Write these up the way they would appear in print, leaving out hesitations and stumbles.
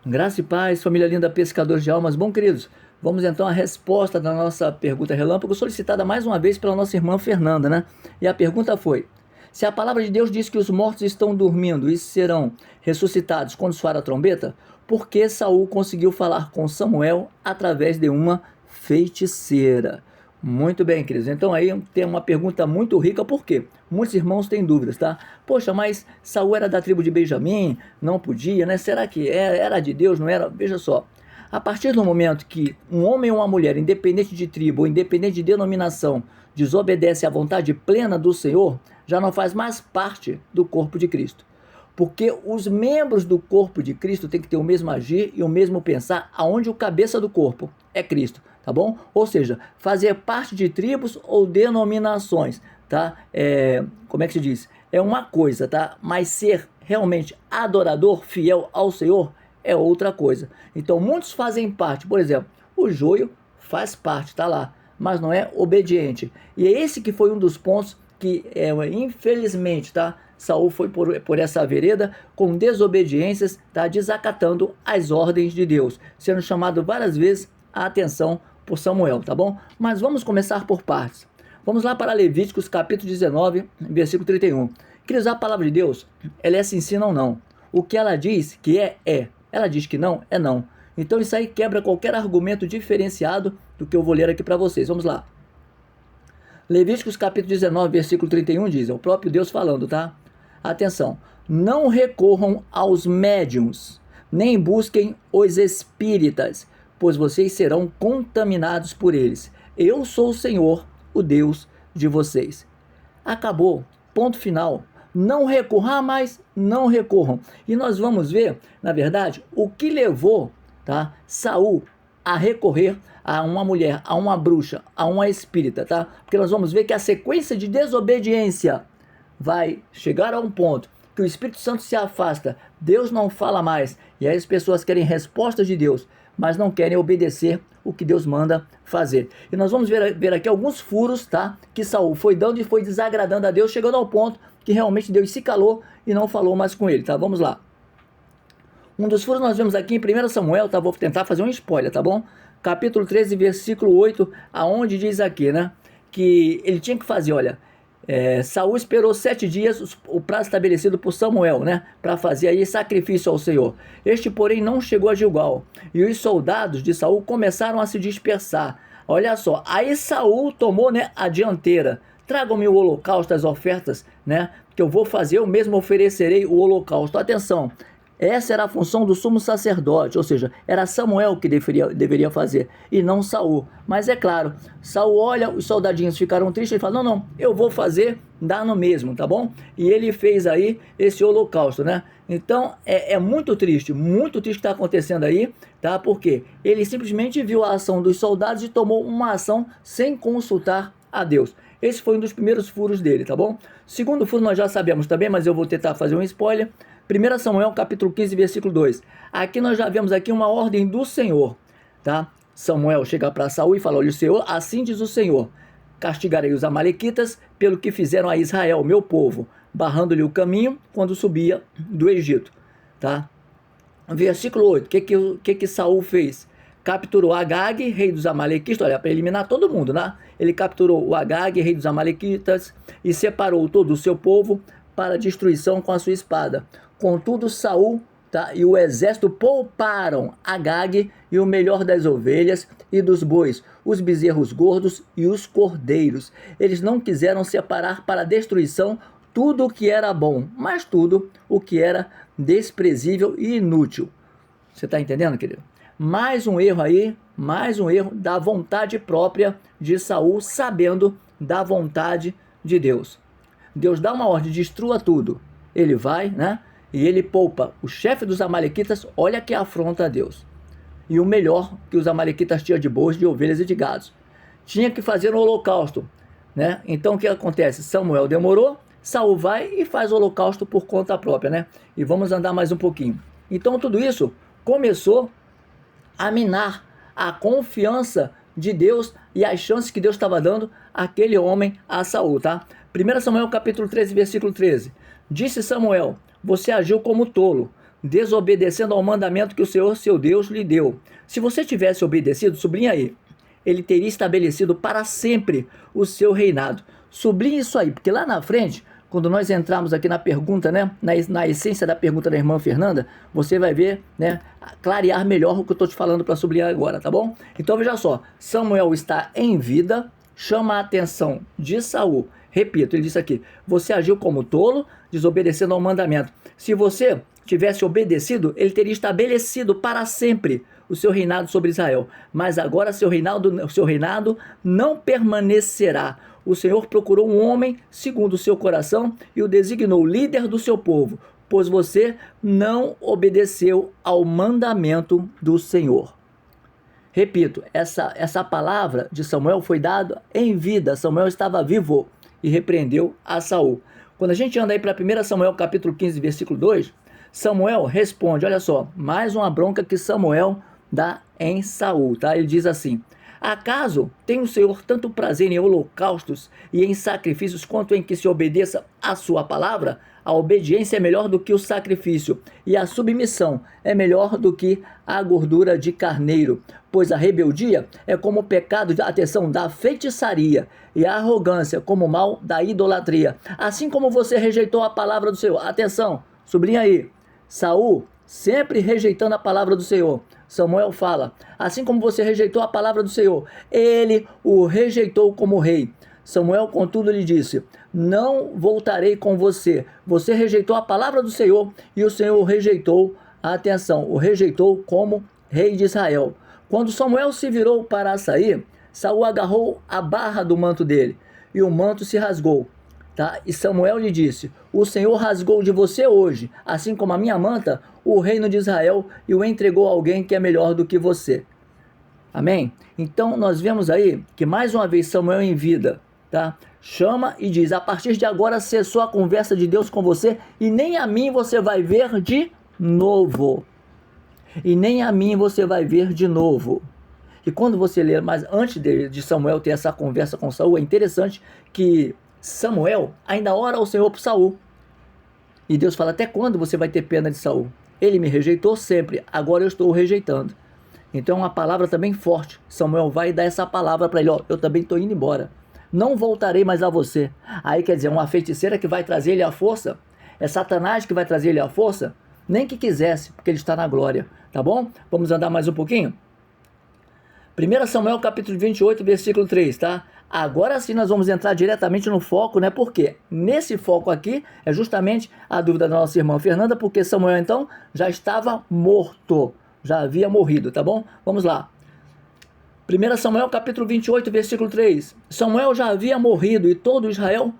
Graça e paz, família linda, pescadores de almas. Bom, queridos, vamos então à resposta da nossa pergunta relâmpago, solicitada mais uma vez pela nossa irmã Fernanda, né? E a pergunta foi: se a palavra de Deus diz que os mortos estão dormindo e serão ressuscitados quando soar a trombeta, por que Saul conseguiu falar com Samuel através de uma feiticeira? Muito bem, queridos. Então aí tem uma pergunta muito rica, por quê? Muitos irmãos têm dúvidas, tá? Poxa, mas Saul era da tribo de Benjamim, não podia, né? Será que era de Deus, não era? Veja só, a partir do momento que um homem ou uma mulher, independente de tribo ou independente de denominação, desobedece à vontade plena do Senhor, já não faz mais parte do corpo de Cristo. Porque os membros do corpo de Cristo têm que ter o mesmo agir e o mesmo pensar, aonde o cabeça do corpo é Cristo, tá bom? Ou seja, fazer parte de tribos ou denominações, tá? Como é que se diz? É uma coisa, tá? Mas ser realmente adorador, fiel ao Senhor, é outra coisa. Então, muitos fazem parte, por exemplo, o joio faz parte, tá lá, mas não é obediente. E é esse que foi um dos pontos que, infelizmente, tá? Saul foi por essa vereda com desobediências, tá? Desacatando as ordens de Deus, sendo chamado várias vezes a atenção por Samuel, tá bom? Mas vamos começar por partes. Vamos lá para Levíticos capítulo 19, versículo 31. Queridos, a palavra de Deus, ela é se ensina ou não. O que ela diz que é. Ela diz que não, é não. Então isso aí quebra qualquer argumento diferenciado do que eu vou ler aqui para vocês. Vamos lá. Levíticos capítulo 19, versículo 31 diz, é o próprio Deus falando, tá? Atenção, não recorram aos médiuns, nem busquem os espíritas, pois vocês serão contaminados por eles. Eu sou o Senhor, o Deus de vocês. Acabou, ponto final. Não recorram, mas não recorram. E nós vamos ver, na verdade, o que levou, tá, Saul a recorrer a uma mulher, a uma bruxa, a uma espírita, tá? Porque nós vamos ver que a sequência de desobediência vai chegar a um ponto que o Espírito Santo se afasta, Deus não fala mais, e aí as pessoas querem respostas de Deus, mas não querem obedecer o que Deus manda fazer. E nós vamos ver aqui alguns furos, tá? Que Saul foi dando e foi desagradando a Deus, chegando ao ponto que realmente Deus se calou e não falou mais com ele, tá? Vamos lá. Um dos furos nós vemos aqui em 1 Samuel, tá? Vou tentar fazer um spoiler, tá bom? Capítulo 13, versículo 8, aonde diz aqui, né? Que ele tinha que fazer, olha, Saul esperou 7 dias, o prazo estabelecido por Samuel, né? Para fazer aí sacrifício ao Senhor. Este, porém, não chegou a Gilgal. E os soldados de Saul começaram a se dispersar. Olha só, aí Saul tomou, né, a dianteira. Tragam-me o holocausto, as ofertas, né? Que eu vou fazer, eu mesmo oferecerei o holocausto. Atenção, essa era a função do sumo sacerdote, ou seja, era Samuel que deveria fazer, e não Saul. Mas é claro, Saul olha, os soldadinhos ficaram tristes e falam, não, eu vou fazer, dá no mesmo, tá bom? E ele fez aí esse holocausto, né? Então, é muito triste o que está acontecendo aí, tá? Porque ele simplesmente viu a ação dos soldados e tomou uma ação sem consultar a Deus. Esse foi um dos primeiros furos dele, tá bom? Segundo furo nós já sabemos também, mas eu vou tentar fazer um spoiler. 1 Samuel capítulo 15, versículo 2. Aqui nós já vemos aqui uma ordem do Senhor, tá? Samuel chega para Saul e fala, olha, o Senhor, assim diz o Senhor, castigarei os amalequitas pelo que fizeram a Israel, meu povo, barrando-lhe o caminho quando subia do Egito, tá? Versículo 8, o que Saul fez? Capturou Agag, rei dos amalequitas, olha, para eliminar todo mundo, né? Ele capturou o Agag, rei dos amalequitas, e separou todo o seu povo para destruição com a sua espada. Contudo, Saul, tá, e o exército pouparam Agag e o melhor das ovelhas e dos bois, os bezerros gordos e os cordeiros. Eles não quiseram separar para a destruição tudo o que era bom, mas tudo o que era desprezível e inútil. Você está entendendo, querido? Mais um erro aí, mais um erro da vontade própria de Saul, sabendo da vontade de Deus. Deus dá uma ordem, destrua tudo. Ele vai, né? E ele poupa o chefe dos amalequitas, olha que afronta a Deus. E o melhor que os amalequitas tinham de bois, de ovelhas e de gados. Tinha que fazer um holocausto, né? Então o que acontece? Samuel demorou, Saul vai e faz o holocausto por conta própria, né? E vamos andar mais um pouquinho. Então tudo isso começou a minar a confiança de Deus e as chances que Deus estava dando àquele homem, a Saul, tá? 1 Samuel capítulo 13, versículo 13. Disse Samuel, você agiu como tolo. desobedecendo ao mandamento que o Senhor, seu Deus, lhe deu. Se você tivesse obedecido, sublinha aí, ele teria estabelecido para sempre o seu reinado. Sublinha isso aí, porque lá na frente, quando nós entrarmos aqui na pergunta, né, na essência da pergunta da irmã Fernanda, você vai ver, né, clarear melhor o que eu estou te falando para sublinhar agora, tá bom? Então veja só, Samuel está em vida, chama a atenção de Saul. Repito, ele disse aqui, você agiu como tolo, desobedecendo ao mandamento. Se você tivesse obedecido, ele teria estabelecido para sempre o seu reinado sobre Israel. Mas agora seu reinado não permanecerá. O Senhor procurou um homem segundo o seu coração e o designou líder do seu povo, pois você não obedeceu ao mandamento do Senhor. Repito, essa palavra de Samuel foi dada em vida. Samuel estava vivo e repreendeu a Saul. Quando a gente anda aí para 1 Samuel capítulo 15, versículo 2, Samuel responde, olha só, mais uma bronca que Samuel dá em Saul, tá? Ele diz assim, acaso tem o Senhor tanto prazer em holocaustos e em sacrifícios quanto em que se obedeça a sua palavra? A obediência é melhor do que o sacrifício e a submissão é melhor do que a gordura de carneiro, pois a rebeldia é como o pecado, atenção, da feitiçaria e a arrogância como o mal da idolatria. Assim como você rejeitou a palavra do Senhor, atenção, sublinha aí, Saul sempre rejeitando a palavra do Senhor. Samuel fala, assim como você rejeitou a palavra do Senhor, ele o rejeitou como rei. Samuel, contudo, lhe disse, não voltarei com você. Você rejeitou a palavra do Senhor e o Senhor o rejeitou, atenção, o rejeitou como rei de Israel. Quando Samuel se virou para sair, Saul agarrou a barra do manto dele e o manto se rasgou. Tá? E Samuel lhe disse, o Senhor rasgou de você hoje, assim como a minha manta, o reino de Israel e o entregou a alguém que é melhor do que você. Amém? Então nós vemos aí que mais uma vez Samuel em vida, tá? Chama e diz, a partir de agora cessou a conversa de Deus com você e nem a mim você vai ver de novo. E nem a mim você vai ver de novo. E quando você lê, mas antes de Samuel ter essa conversa com Saul, é interessante que Samuel ainda ora ao Senhor por Saul. E Deus fala, até quando você vai ter pena de Saul? Ele me rejeitou sempre, agora eu estou o rejeitando. Então é uma palavra também forte. Samuel vai dar essa palavra para ele, ó, eu também estou indo embora. Não voltarei mais a você. Aí quer dizer, uma feiticeira que vai trazer ele à força, é Satanás que vai trazer ele à força, nem que quisesse, porque ele está na glória, tá bom? Vamos andar mais um pouquinho? 1 Samuel capítulo 28, versículo 3, tá? Agora sim nós vamos entrar diretamente no foco, né? Porque nesse foco aqui é justamente a dúvida da nossa irmã Fernanda, porque Samuel então já estava morto, já havia morrido, tá bom? Vamos lá. 1 Samuel capítulo 28, versículo 3. Samuel já havia morrido e todo Israel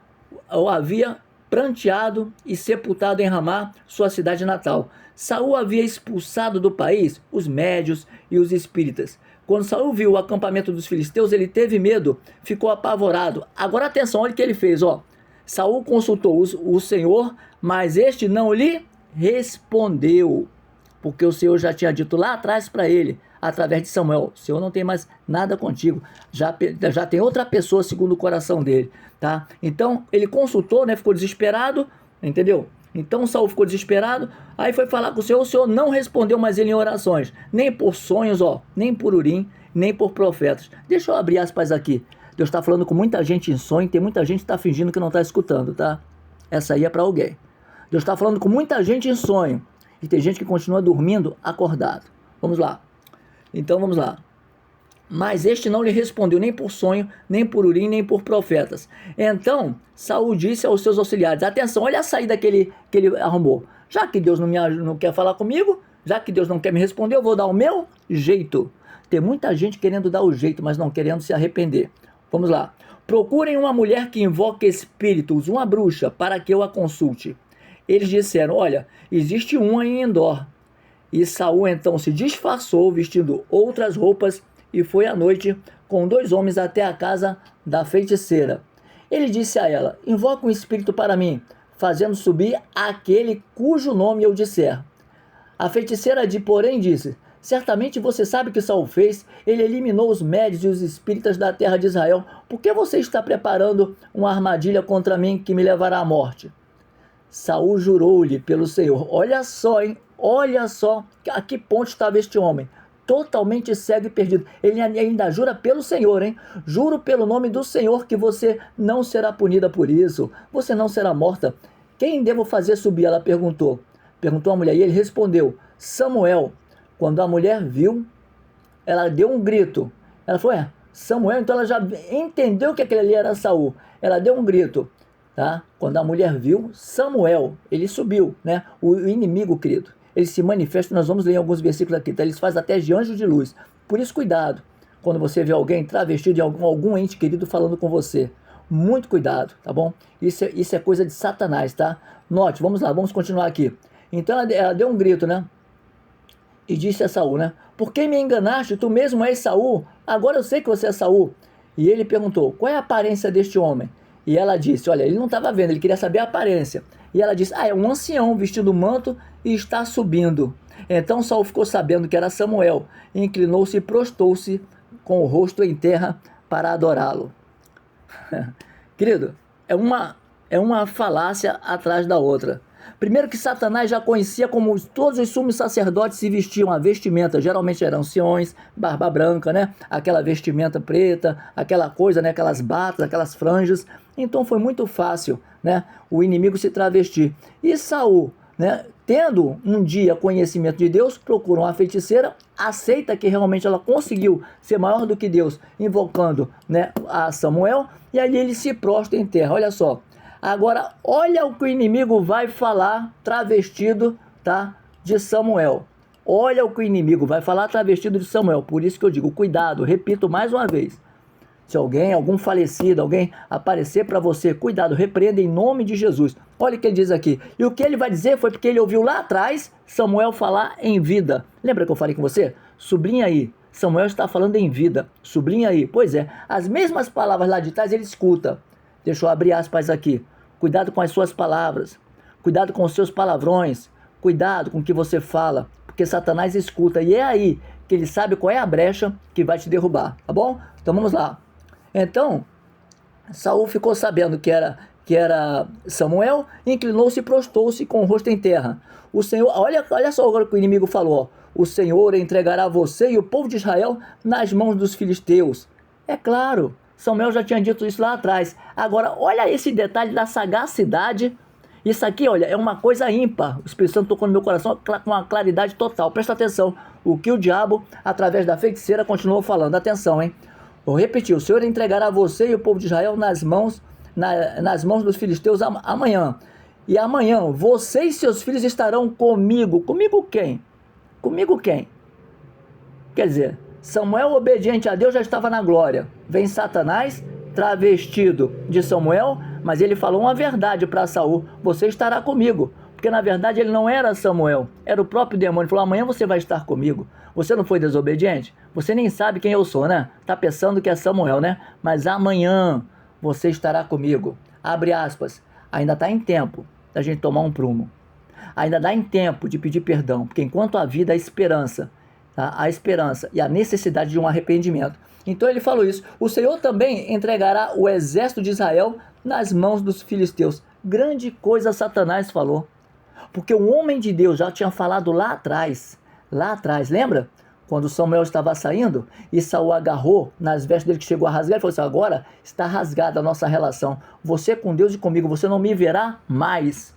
o havia pranteado e sepultado em Ramá, sua cidade natal. Saul havia expulsado do país os médios e os espíritas. Quando Saul viu o acampamento dos filisteus, ele teve medo, ficou apavorado. Agora atenção, olha o que ele fez, ó. Saul consultou o Senhor, mas este não lhe respondeu, porque o Senhor já tinha dito lá atrás para ele, através de Samuel, o Senhor não tem mais nada contigo, já tem outra pessoa segundo o coração dele, tá? Então ele consultou, né, ficou desesperado, entendeu? Então Saul ficou desesperado, aí foi falar com o Senhor não respondeu mais ele em orações, nem por sonhos, ó, nem por urim, nem por profetas. Deixa eu abrir aspas aqui, Deus está falando com muita gente em sonho, tem muita gente que está fingindo que não está escutando, tá? Essa aí é para alguém. Deus está falando com muita gente em sonho, e tem gente que continua dormindo acordado. Vamos lá. Então vamos lá. Mas este não lhe respondeu nem por sonho, nem por urim, nem por profetas. Então Saul disse aos seus auxiliares, atenção, olha a saída que ele arrumou. Já que Deus não quer falar comigo, já que Deus não quer me responder, eu vou dar o meu jeito. Tem muita gente querendo dar o jeito, mas não querendo se arrepender. Vamos lá. Procurem uma mulher que invoque espíritos, uma bruxa, para que eu a consulte. Eles disseram, olha, existe uma em Endor. E Saul então se disfarçou, vestindo outras roupas, e foi à noite com 2 homens até a casa da feiticeira. Ele disse a ela, invoca um espírito para mim, fazendo subir aquele cujo nome eu disser. A feiticeira porém disse, certamente você sabe o que Saul fez, ele eliminou os médios e os espíritas da terra de Israel, por que você está preparando uma armadilha contra mim que me levará à morte? Saul jurou-lhe pelo Senhor. Olha só, hein? Olha só a que ponto estava este homem. Totalmente cego e perdido. Ele ainda jura pelo Senhor, hein? Juro pelo nome do Senhor que você não será punida por isso. Você não será morta. Quem devo fazer subir? Ela perguntou. Perguntou a mulher e ele respondeu: Samuel. Quando a mulher viu, ela deu um grito. Ela falou: Samuel. Então ela já entendeu que aquele ali era Saul. Ela deu um grito. Tá? Quando a mulher viu, Samuel, ele subiu, né? O inimigo, querido, ele se manifesta, nós vamos ler em alguns versículos aqui, tá? Eles fazem até de anjo de luz. Por isso, cuidado, quando você vê alguém travestido de algum ente querido falando com você. Muito cuidado, tá bom? Isso é coisa de Satanás, tá? Note, vamos lá, vamos continuar aqui. Então ela deu um grito, né? E disse a Saul, né? Por que me enganaste? Tu mesmo és Saul? Agora eu sei que você é Saul. E ele perguntou: qual é a aparência deste homem? E ela disse: olha, ele não estava vendo, ele queria saber a aparência. E ela disse: é um ancião vestido manto e está subindo. Então Saul ficou sabendo que era Samuel, e inclinou-se e prostou-se com o rosto em terra para adorá-lo. Querido, é uma falácia atrás da outra. Primeiro que Satanás já conhecia como todos os sumos sacerdotes se vestiam a vestimenta, geralmente eram anciões, barba branca, né? Aquela vestimenta preta, aquela coisa, né? Aquelas batas, aquelas franjas. Então foi muito fácil, né? O inimigo se travestir. E Saul, né? Tendo um dia conhecimento de Deus, procura uma feiticeira, aceita que realmente ela conseguiu ser maior do que Deus, invocando, né, a Samuel, e ali ele se prostra em terra. Olha só. Agora, olha o que o inimigo vai falar travestido, tá, de Samuel. Olha o que o inimigo vai falar travestido de Samuel. Por isso que eu digo, cuidado, repito mais uma vez. Se algum falecido, alguém aparecer para você, cuidado, repreenda em nome de Jesus. Olha o que ele diz aqui. E o que ele vai dizer foi porque ele ouviu lá atrás Samuel falar em vida. Lembra que eu falei com você? Sublinha aí. Samuel está falando em vida. Sublinha aí. Pois é, as mesmas palavras lá de trás ele escuta. Deixa eu abrir aspas aqui. Cuidado com as suas palavras. Cuidado com os seus palavrões. Cuidado com o que você fala. Porque Satanás escuta. E é aí que ele sabe qual é a brecha que vai te derrubar. Tá bom? Então vamos lá. Então, Saul ficou sabendo que era Samuel, inclinou-se e prostou-se com o rosto em terra. O Senhor, olha só agora o que o inimigo falou. O Senhor entregará você e o povo de Israel nas mãos dos filisteus. É claro. Samuel já tinha dito isso lá atrás. Agora, olha esse detalhe da sagacidade. Isso aqui, olha, é uma coisa ímpar. O Espírito Santo tocou no meu coração com uma claridade total. Presta atenção. O que o diabo, através da feiticeira, continuou falando. Atenção, hein? Vou repetir. O Senhor entregará você e o povo de Israel nas mãos dos filisteus amanhã. E amanhã, você e seus filhos estarão comigo. Comigo quem? Comigo quem? Quer dizer, Samuel, obediente a Deus, já estava na glória. Vem Satanás, travestido de Samuel, mas ele falou uma verdade para Saul: você estará comigo. Porque na verdade ele não era Samuel, era o próprio demônio. Ele falou: amanhã você vai estar comigo. Você não foi desobediente? Você nem sabe quem eu sou, né? Tá pensando que é Samuel, né? Mas amanhã você estará comigo. Abre aspas. Ainda está em tempo da gente tomar um prumo. Ainda dá em tempo de pedir perdão, porque enquanto há vida, há esperança. Tá? A esperança e a necessidade de um arrependimento. Então ele falou isso. O Senhor também entregará o exército de Israel nas mãos dos filisteus. Grande coisa Satanás falou. Porque o homem de Deus já tinha falado lá atrás, lembra? Quando Samuel estava saindo e Saul agarrou nas vestes dele, que chegou a rasgar, ele falou assim: agora está rasgada a nossa relação. Você com Deus e comigo, você não me verá mais.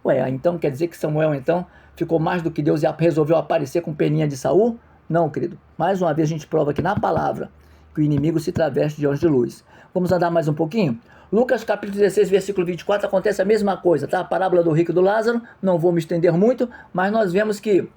Ué, então quer dizer que Samuel então ficou mais do que Deus e resolveu aparecer com peninha de Saul? Não, querido. Mais uma vez a gente prova aqui na palavra que o inimigo se traveste de anjo de luz. Vamos andar mais um pouquinho? Lucas capítulo 16, versículo 24, acontece a mesma coisa, tá? A parábola do rico e do Lázaro, não vou me estender muito, mas nós vemos que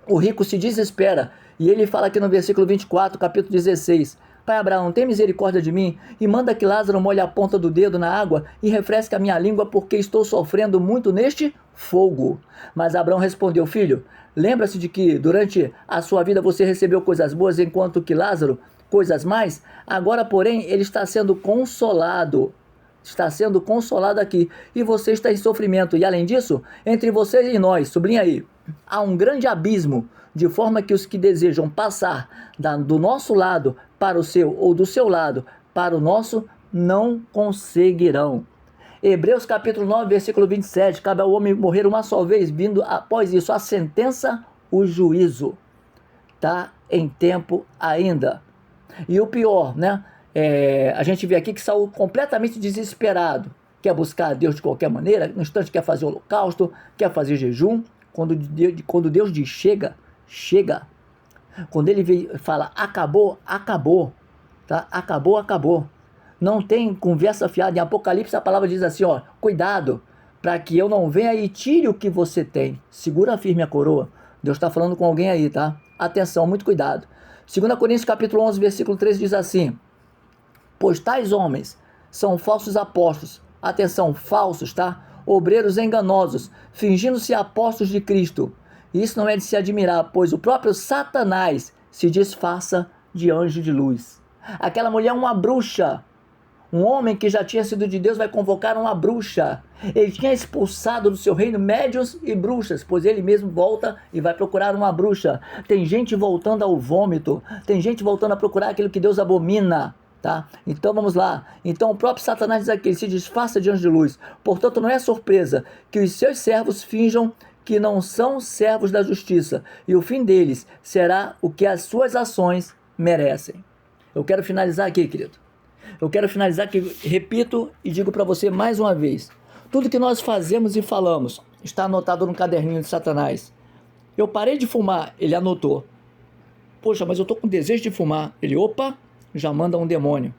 o rico se desespera, e ele fala aqui no versículo 24, capítulo 16, Pai Abraão, tem misericórdia de mim, e manda que Lázaro molhe a ponta do dedo na água, e refresque a minha língua, porque estou sofrendo muito neste fogo. Mas Abraão respondeu: filho, lembra-se de que durante a sua vida você recebeu coisas boas, enquanto que Lázaro coisas mais. Agora, porém, ele está sendo consolado aqui, e você está em sofrimento. E além disso, entre você e nós, sublinha aí, há um grande abismo, de forma que os que desejam passar do nosso lado para o seu, ou do seu lado para o nosso, não conseguirão. Hebreus capítulo 9, versículo 27, cabe ao homem morrer uma só vez, vindo após isso a sentença, o juízo. Está em tempo ainda. E o pior, né? A gente vê aqui que Saul completamente desesperado, quer buscar a Deus de qualquer maneira, no instante quer fazer holocausto, quer fazer jejum. Quando Deus diz chega, chega. Quando ele fala acabou, acabou. Tá? Acabou, acabou. Não tem conversa fiada. Em Apocalipse a palavra diz assim, ó, cuidado, para que eu não venha e tire o que você tem. Segura firme a coroa. Deus está falando com alguém aí, tá? Atenção, muito cuidado. 2 Coríntios capítulo 11, versículo 13 diz assim, pois tais homens são falsos apóstolos, atenção, falsos, tá? Obreiros enganosos, fingindo-se apóstolos de Cristo. Isso não é de se admirar, pois o próprio Satanás se disfarça de anjo de luz. Aquela mulher é uma bruxa. Um homem que já tinha sido de Deus vai convocar uma bruxa. Ele tinha expulsado do seu reino médiuns e bruxas, pois ele mesmo volta e vai procurar uma bruxa. Tem gente voltando ao vômito, tem gente voltando a procurar aquilo que Deus abomina. Tá? Então vamos lá. Então o próprio Satanás diz aqui, ele se disfarça de anjo de luz. Portanto, não é surpresa que os seus servos finjam que não são servos da justiça, e o fim deles será o que as suas ações merecem. Eu quero finalizar aqui, querido. Eu quero finalizar aqui, repito e digo para você mais uma vez. Tudo que nós fazemos e falamos está anotado no caderninho de Satanás. Eu parei de fumar, ele anotou. Poxa, mas eu estou com desejo de fumar. Ele, opa, já manda um demônio.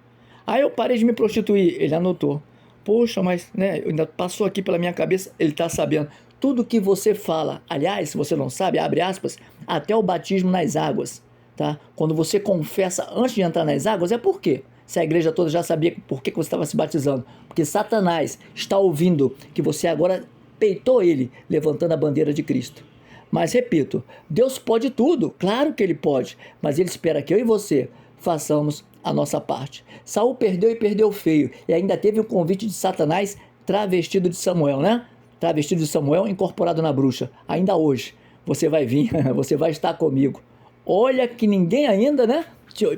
Aí eu parei de me prostituir, ele anotou. Poxa, mas né, ainda passou aqui pela minha cabeça, ele está sabendo. Tudo que você fala, aliás, se você não sabe, abre aspas, até o batismo nas águas. Tá? Quando você confessa antes de entrar nas águas, é por quê? Se a igreja toda já sabia por que você estava se batizando. Porque Satanás está ouvindo que você agora peitou ele, levantando a bandeira de Cristo. Mas repito, Deus pode tudo, claro que ele pode, mas ele espera que eu e você façamos a nossa parte. Saul perdeu e perdeu feio, e ainda teve o convite de Satanás travestido de Samuel, né? Travestido de Samuel, incorporado na bruxa. Ainda hoje, você vai vir, você vai estar comigo. Olha que ninguém ainda, né?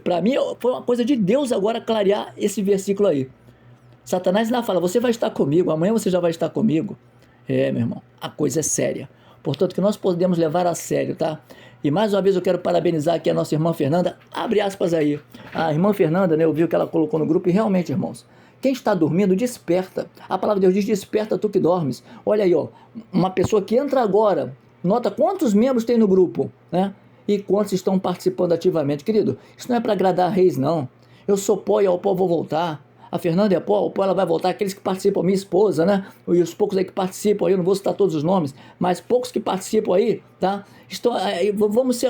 Para mim foi uma coisa de Deus agora clarear esse versículo aí. Satanás ainda fala, você vai estar comigo, amanhã você já vai estar comigo. Meu irmão, a coisa é séria. Portanto, que nós podemos levar a sério, tá? E mais uma vez eu quero parabenizar aqui a nossa irmã Fernanda. Abre aspas aí. A irmã Fernanda, né, eu vi o que ela colocou no grupo e realmente, irmãos, quem está dormindo, desperta. A palavra de Deus diz, desperta tu que dormes. Olha aí, ó, uma pessoa que entra agora, nota quantos membros tem no grupo, né? E quantos estão participando ativamente. Querido, isso não é para agradar reis, não. Eu sou pó e ao pó vou voltar. A Fernanda é pó, ao pó ela vai voltar. Aqueles que participam, minha esposa, né? E os poucos aí que participam, aí, eu não vou citar todos os nomes, mas poucos que participam aí, tá?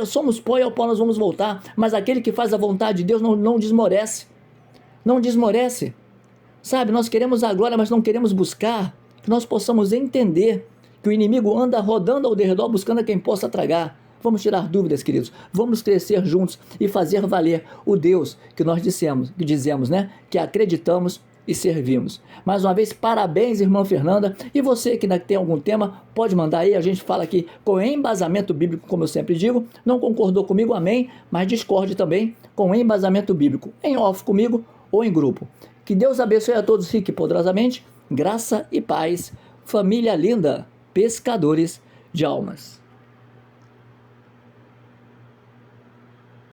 Somos pó e ao pó nós vamos voltar. Mas aquele que faz a vontade de Deus não desmorece. Não desmorece. Sabe, nós queremos a glória, mas não queremos buscar. Que nós possamos entender que o inimigo anda rodando ao derredor buscando a quem possa tragar. Vamos tirar dúvidas, queridos. Vamos crescer juntos e fazer valer o Deus que nós dizemos, né? Que acreditamos e servimos. Mais uma vez, parabéns, irmã Fernanda. E você que tem algum tema, pode mandar aí. A gente fala aqui com embasamento bíblico, como eu sempre digo. Não concordou comigo, amém. Mas discorde também com embasamento bíblico. Em off comigo ou em grupo. Que Deus abençoe a todos rico e poderosamente. Graça e paz. Família linda. Pescadores de almas.